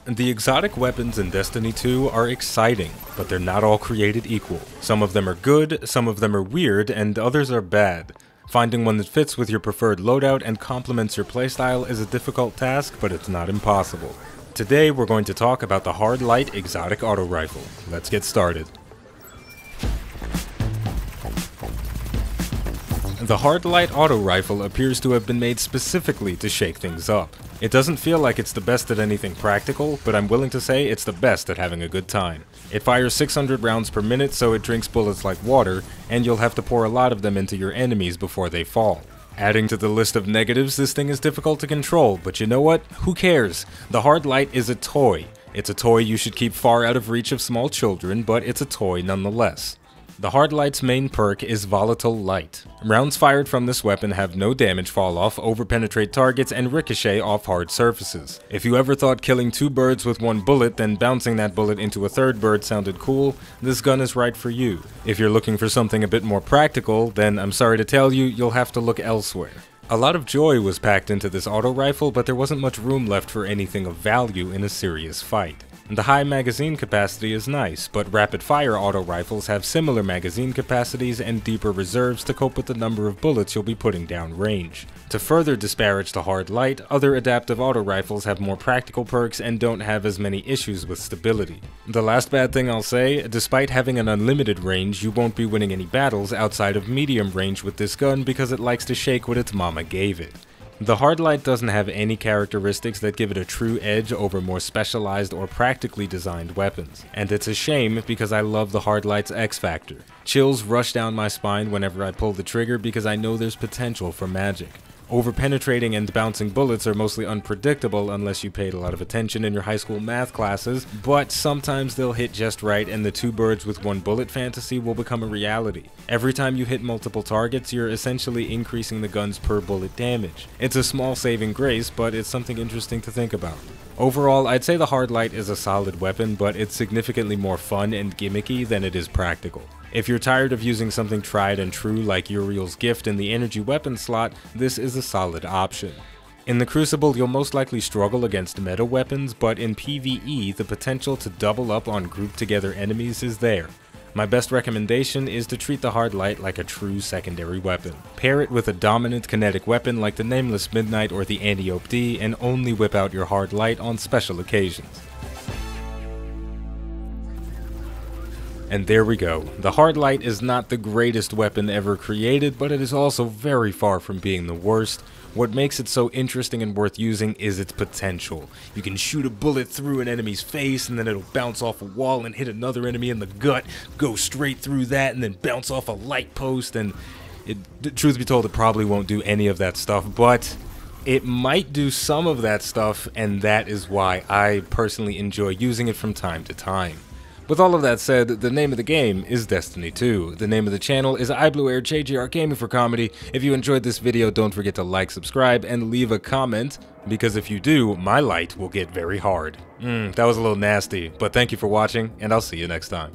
The exotic weapons in Destiny 2 are exciting, but they're not all created equal. Some of them are good, some of them are weird, and others are bad. Finding one that fits with your preferred loadout and complements your playstyle is a difficult task, but it's not impossible. Today we're going to talk about the Hard Light Exotic Auto Rifle. Let's get started. The Hard Light Auto Rifle appears to have been made specifically to shake things up. It doesn't feel like it's the best at anything practical, but I'm willing to say it's the best at having a good time. It fires 600 rounds per minute, so it drinks bullets like water, and you'll have to pour a lot of them into your enemies before they fall. Adding to the list of negatives, this thing is difficult to control, but you know what? Who cares? The Hard Light is a toy. It's a toy you should keep far out of reach of small children, but it's a toy nonetheless. The Hard Light's main perk is Volatile Light. Rounds fired from this weapon have no damage fall off, overpenetrate targets, and ricochet off hard surfaces. If you ever thought killing two birds with one bullet, then bouncing that bullet into a third bird sounded cool, this gun is right for you. If you're looking for something a bit more practical, then I'm sorry to tell you, you'll have to look elsewhere. A lot of joy was packed into this auto rifle, but there wasn't much room left for anything of value in a serious fight. The high magazine capacity is nice, but rapid-fire auto rifles have similar magazine capacities and deeper reserves to cope with the number of bullets you'll be putting down range. To further disparage the Hard Light, other adaptive auto rifles have more practical perks and don't have as many issues with stability. The last bad thing I'll say, despite having an unlimited range, you won't be winning any battles outside of medium range with this gun because it likes to shake what its mama gave it. The Hard Light doesn't have any characteristics that give it a true edge over more specialized or practically designed weapons. And it's a shame because I love the Hard Light's X Factor. Chills rush down my spine whenever I pull the trigger because I know there's potential for magic. Overpenetrating and bouncing bullets are mostly unpredictable unless you paid a lot of attention in your high school math classes, but sometimes they'll hit just right and the two birds with one bullet fantasy will become a reality. Every time you hit multiple targets, you're essentially increasing the gun's per bullet damage. It's a small saving grace, but it's something interesting to think about. Overall, I'd say the Hard Light is a solid weapon, but it's significantly more fun and gimmicky than it is practical. If you're tired of using something tried and true like Uriel's Gift in the energy weapon slot, this is a solid option. In the Crucible, you'll most likely struggle against meta weapons, but in PvE, the potential to double up on grouped together enemies is there. My best recommendation is to treat the Hard Light like a true secondary weapon. Pair it with a dominant kinetic weapon like the Nameless Midnight or the Antiope D, and only whip out your Hard Light on special occasions. And there we go. The Hard Light is not the greatest weapon ever created, but it is also very far from being the worst. What makes it so interesting and worth using is its potential. You can shoot a bullet through an enemy's face and then it'll bounce off a wall and hit another enemy in the gut, go straight through that and then bounce off a light post, and truth be told, it probably won't do any of that stuff, but it might do some of that stuff, and that is why I personally enjoy using it from time to time. With all of that said, the name of the game is Destiny 2. The name of the channel is iBluairJgR Gaming for Comedy. If you enjoyed this video, don't forget to like, subscribe, and leave a comment, because if you do, my light will get very hard. That was a little nasty, but thank you for watching, and I'll see you next time.